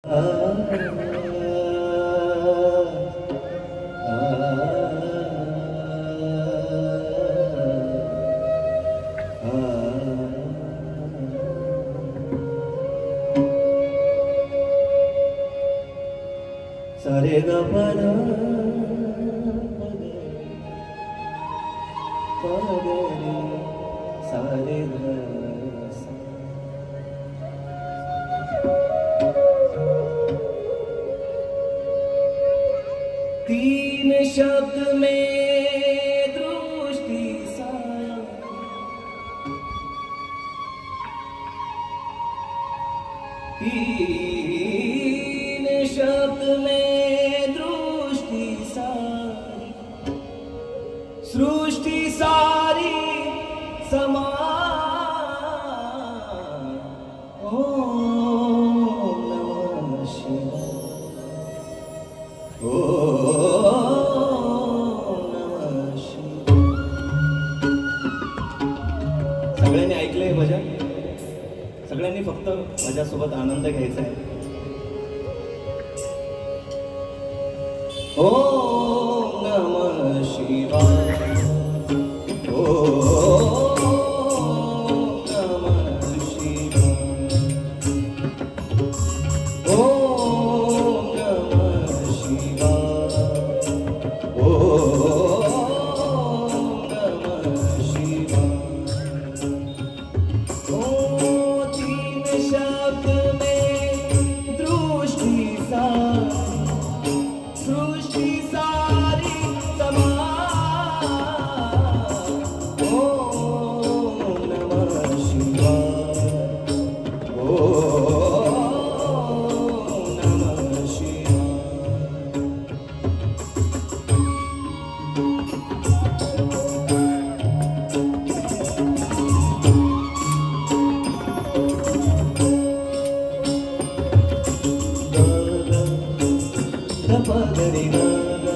सारे ग पदा सारे तीन शब्द में दृष्टि सा तीन शब्द में दृष्टि सारी सृष्टि सारी समान ओम नमः शिवाय ओम नमः शिवाय। सगळ्यांनी ऐकलंय भजन? सगळ्यांनी फक्त माझ्यासोबत आनंद घ्यायचा आहे। ओम नमः शिवाय ओम नमः शिवाय ओम नमः शिवाय ओम नमः शिवाय। शब्द में दृष्टि सारी सृष्टि सारी समान ओम नमः शिवाय ओम नमः शिवाय। पगरे गागा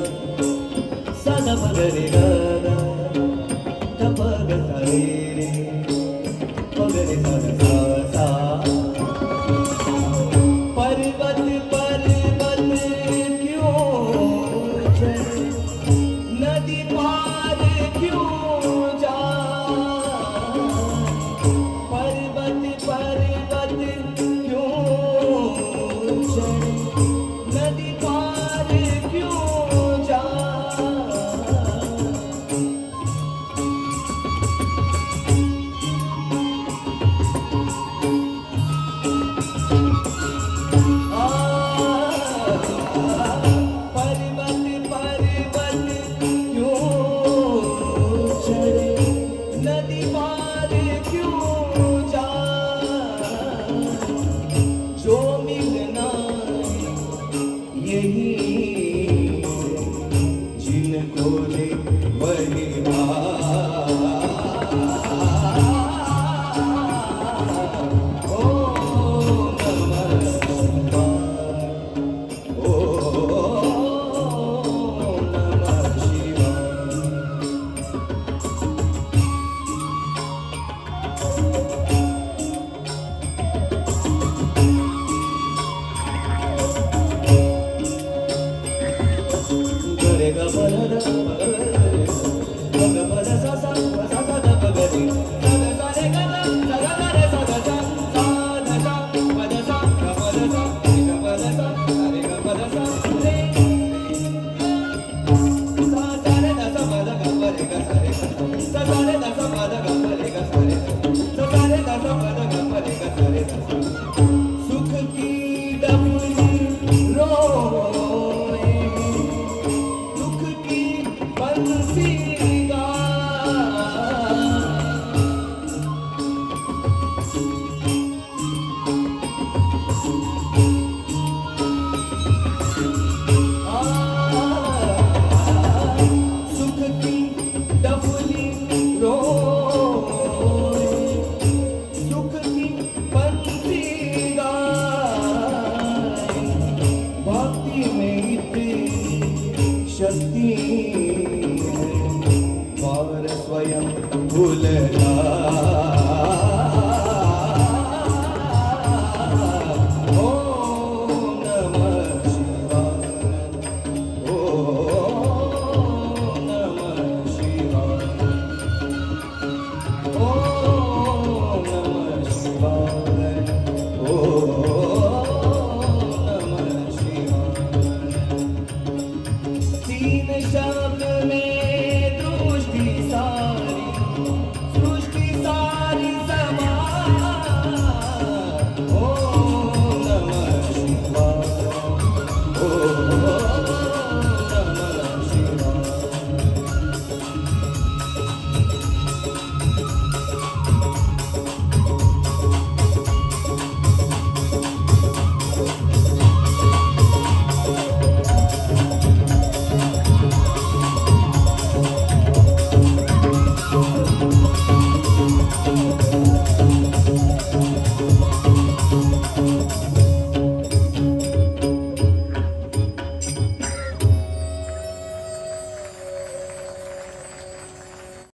सदा पगरे गागा पग रे रे पगरे सदा सा पर्वत पर्वत क्यों चले नदी पार क्यों जा पर्वत पर्वत क्यों चले नदी पार क्यों जा। पर्वत पर्वत क्यों चढ़े नदी पार क्यों जा। जो मिलना यही जिनको ले वही सुख की डफली